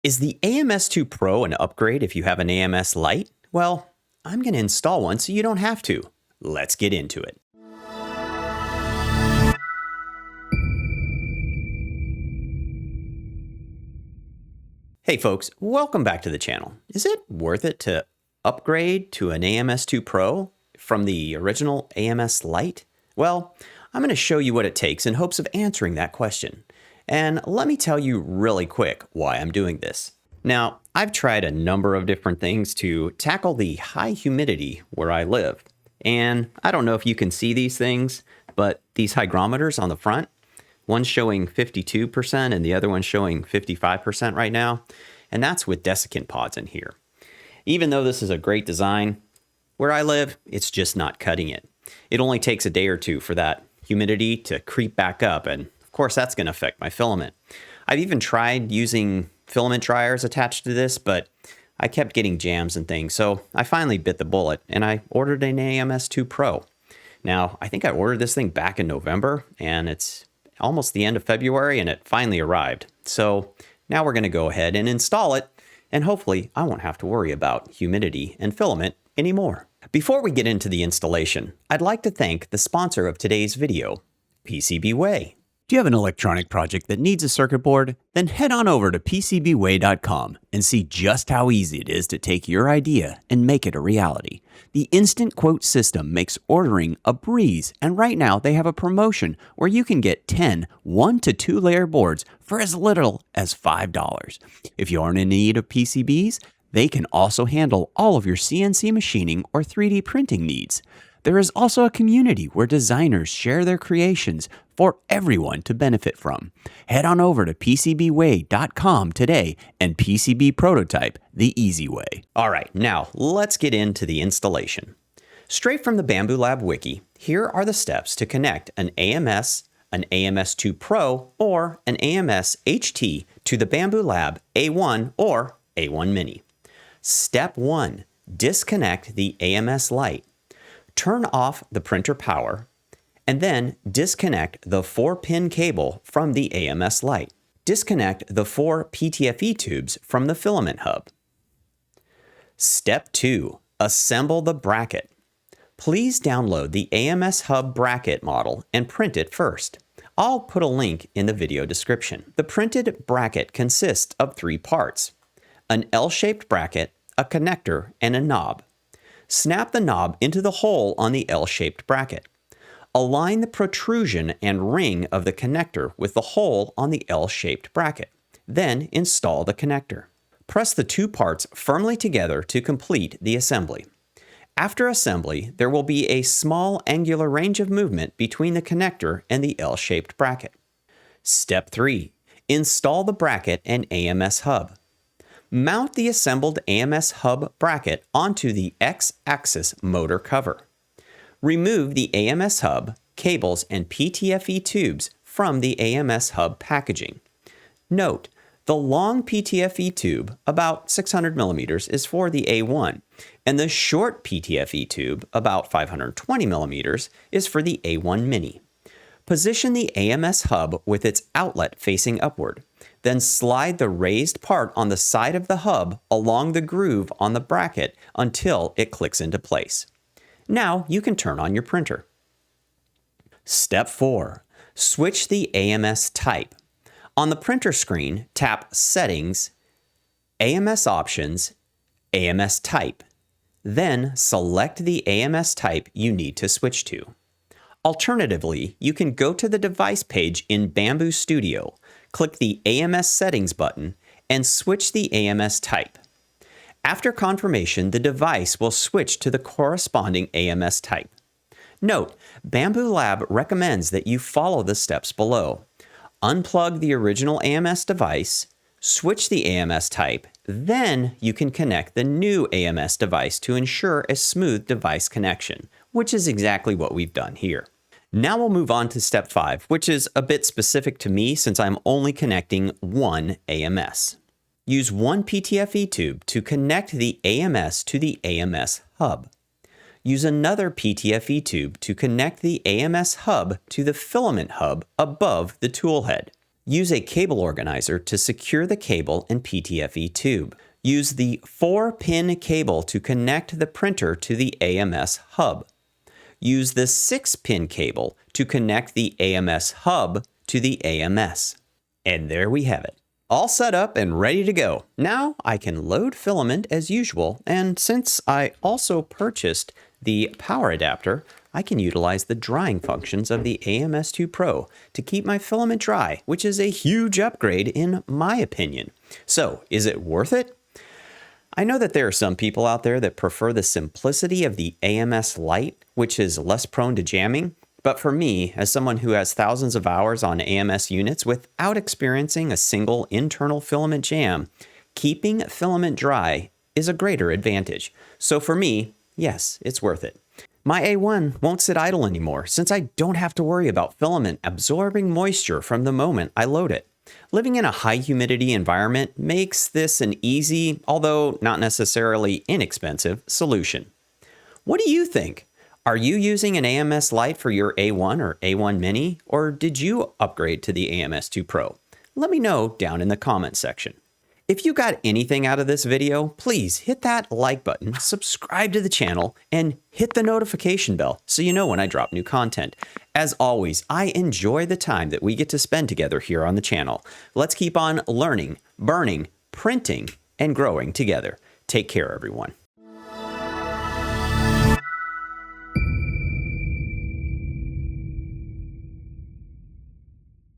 Is the AMS2 Pro an upgrade if you have an AMS Lite? Well, I'm going to install one so you don't have to. Let's get into it. Hey folks, welcome back to the channel. Is it worth it to upgrade to an AMS2 Pro from the original AMS Lite? Well, I'm going to show you what it takes in hopes of answering that question. And let me tell you really quick why I'm doing this. Now, I've tried a number of different things to tackle the high humidity where I live. And I don't know if you can see these things, but these hygrometers on the front, one's showing 52% and the other one's showing 55% right now. And that's with desiccant pods in here. Even though this is a great design, where I live, it's just not cutting it. It only takes a day or two for that humidity to creep back up, and of course that's going to affect my filament. I've even tried using filament dryers attached to this, but I kept getting jams and things, so I finally bit the bullet and I ordered an AMS2 Pro. Now, I think I ordered this thing back in November, and it's almost the end of February and it finally arrived. So now we're going to go ahead and install it, and hopefully I won't have to worry about humidity and filament anymore. Before we get into the installation, I'd like to thank the sponsor of today's video, PCBWay. Do you have an electronic project that needs a circuit board? Then head on over to PCBWay.com and see just how easy it is to take your idea and make it a reality. The Instant Quote system makes ordering a breeze, and right now they have a promotion where you can get 10 1- to 2-layer boards for as little as $5. If you aren't in need of PCBs, they can also handle all of your CNC machining or 3D printing needs. There is also a community where designers share their creations for everyone to benefit from. Head on over to PCBWay.com today and PCB prototype the easy way. All right, now let's get into the installation. Straight from the Bambu Lab wiki, here are the steps to connect an AMS, an AMS2 Pro, or an AMS HT to the Bambu Lab A1 or A1 Mini. Step 1. Disconnect the AMS Lite. Turn off the printer power, and then disconnect the 4-pin cable from the AMS Lite. Disconnect the 4 PTFE tubes from the filament hub. Step 2. Assemble the bracket. Please download the AMS hub bracket model and print it first. I'll put a link in the video description. The printed bracket consists of 3 parts: an L-shaped bracket, a connector, and a knob. Snap the knob into the hole on the L-shaped bracket. Align the protrusion and ring of the connector with the hole on the L-shaped bracket. Then install the connector. Press the 2 parts firmly together to complete the assembly. After assembly, there will be a small angular range of movement between the connector and the L-shaped bracket. Step 3. Install the bracket and AMS hub. Mount the assembled AMS hub bracket onto the X-axis motor cover. Remove the AMS hub, cables, and PTFE tubes from the AMS hub packaging. Note, the long PTFE tube, about 600 millimeters, is for the A1, and the short PTFE tube, about 520 millimeters, is for the A1 Mini. Position the AMS hub with its outlet facing upward. Then slide the raised part on the side of the hub along the groove on the bracket until it clicks into place. Now you can turn on your printer. Step 4. Switch the AMS type. On the printer screen, tap Settings, AMS Options, AMS Type. Then select the AMS type you need to switch to. Alternatively, you can go to the device page in Bambu Studio, click the AMS Settings button, and switch the AMS type. After confirmation, the device will switch to the corresponding AMS type. Note, Bambu Lab recommends that you follow the steps below. Unplug the original AMS device, switch the AMS type, then you can connect the new AMS device to ensure a smooth device connection, which is exactly what we've done here. Now we'll move on to step 5, which is a bit specific to me since I'm only connecting one AMS. Use one PTFE tube to connect the AMS to the AMS hub. Use another PTFE tube to connect the AMS hub to the filament hub above the tool head. Use a cable organizer to secure the cable and PTFE tube. Use the 4-pin cable to connect the printer to the AMS hub. Use the 6-pin cable to connect the AMS hub to the AMS. And there we have it. All set up and ready to go. Now I can load filament as usual, and since I also purchased the power adapter, I can utilize the drying functions of the AMS2 Pro to keep my filament dry, which is a huge upgrade in my opinion. So, is it worth it? I know that there are some people out there that prefer the simplicity of the AMS Lite, which is less prone to jamming. But for me, as someone who has thousands of hours on AMS units without experiencing a single internal filament jam, keeping filament dry is a greater advantage. So for me, yes, it's worth it. My A1 won't sit idle anymore since I don't have to worry about filament absorbing moisture from the moment I load it. Living in a high humidity environment makes this an easy, although not necessarily inexpensive, solution. What do you think? Are you using an AMS Lite for your A1 or A1 Mini, or did you upgrade to the AMS2 Pro? Let me know down in the comments section. If you got anything out of this video, please hit that like button, subscribe to the channel, and hit the notification bell so you know when I drop new content. As always, I enjoy the time that we get to spend together here on the channel. Let's keep on learning, burning, printing, and growing together. Take care, everyone.